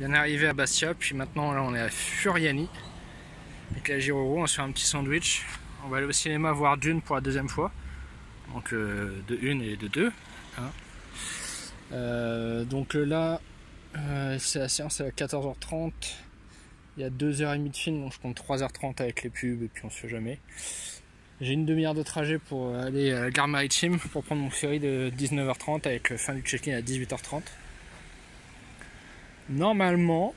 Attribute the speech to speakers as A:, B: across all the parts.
A: bien arrivé à Bastia, puis maintenant là on est à Furiani avec la Giro. On va se faire un petit sandwich. On va aller au cinéma voir Dune pour la deuxième fois, donc de 1 et de 2. Hein. Donc là, c'est la séance à 14h30. Il y a 2h30 de film, donc je compte 3h30 avec les pubs et puis on se fait jamais. J'ai une demi-heure de trajet pour aller à la gare maritime pour prendre mon ferry de 19h30 avec fin du check-in à 18h30. Normalement,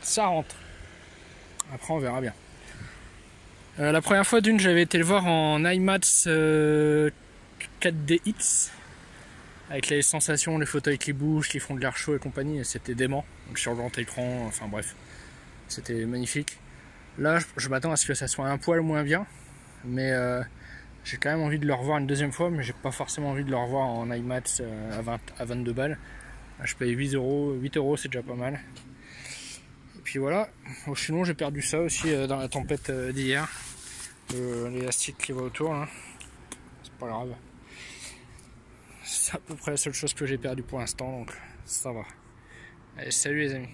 A: ça rentre. Après, on verra bien. La première fois Dune, j'avais été le voir en IMAX 4DX avec les sensations, les fauteuils qui bougent, qui font de l'air chaud et compagnie, et c'était dément. Donc sur le grand écran, enfin bref, c'était magnifique. Là, je m'attends à ce que ça soit un poil moins bien, mais j'ai quand même envie de le revoir une deuxième fois, mais j'ai pas forcément envie de le revoir en IMAX à 22 balles. Là, je paye 8 euros, c'est déjà pas mal. Et puis voilà, sinon j'ai perdu ça aussi dans la tempête d'hier. L'élastique qui va autour, là. C'est pas grave. C'est à peu près la seule chose que j'ai perdue pour l'instant, donc ça va. Allez, salut les amis.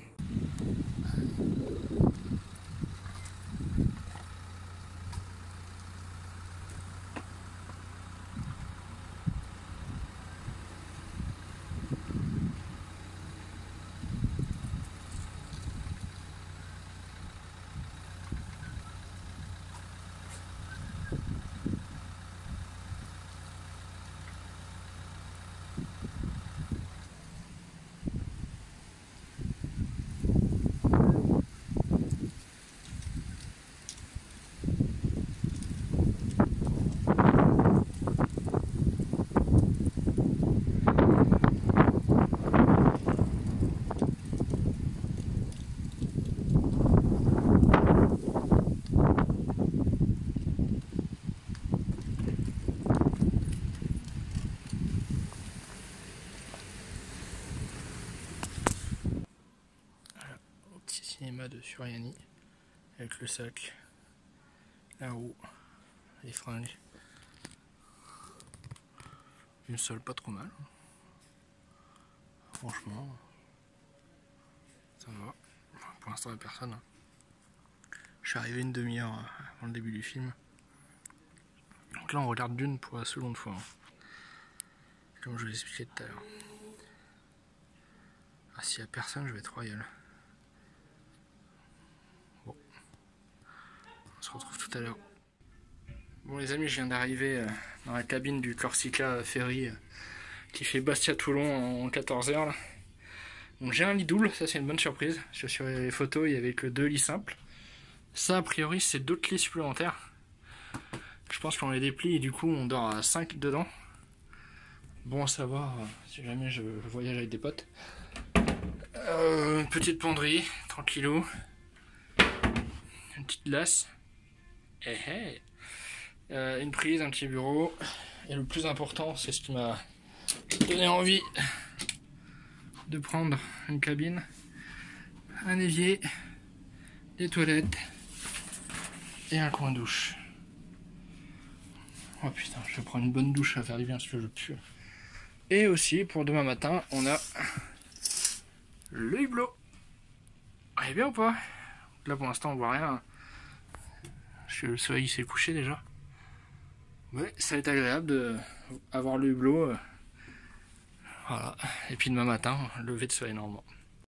A: Cinéma de Furiani avec le sac, la roue, les fringues, une seule pas trop mal, franchement ça va. Pour l'instant il n'y a personne. Je suis arrivé une demi-heure avant le début du film, donc là on regarde Dune pour la seconde fois, comme je vous l'expliquais tout à l'heure. Ah, s'il n'y a personne, je vais être royal. Bon, on se retrouve tout à l'heure. Bon les amis, je viens d'arriver dans la cabine du Corsica Ferry qui fait Bastia-Toulon en 14 heures là. Donc j'ai un lit double, ça c'est une bonne surprise, parce que sur les photos il y avait que 2 lits simples. Ça a priori c'est d'autres lits supplémentaires. Je pense qu'on les déplie et du coup on dort à 5 dedans. Bon à savoir si jamais je voyage avec des potes. Une petite penderie, tranquillou. Une petite glace. Une prise, un petit bureau. Et le plus important, c'est ce qui m'a donné envie de prendre une cabine, un évier, des toilettes et un coin douche. Oh putain, je vais prendre une bonne douche, ça va faire du bien parce que je pue. Et aussi, pour demain matin, on a le hublot. Ah, il est bien ou pas? Là pour l'instant on voit rien. Parce que le soleil s'est couché déjà. Ouais, ça va être agréable d'avoir le hublot. Voilà. Et puis demain matin, lever de soleil normalement.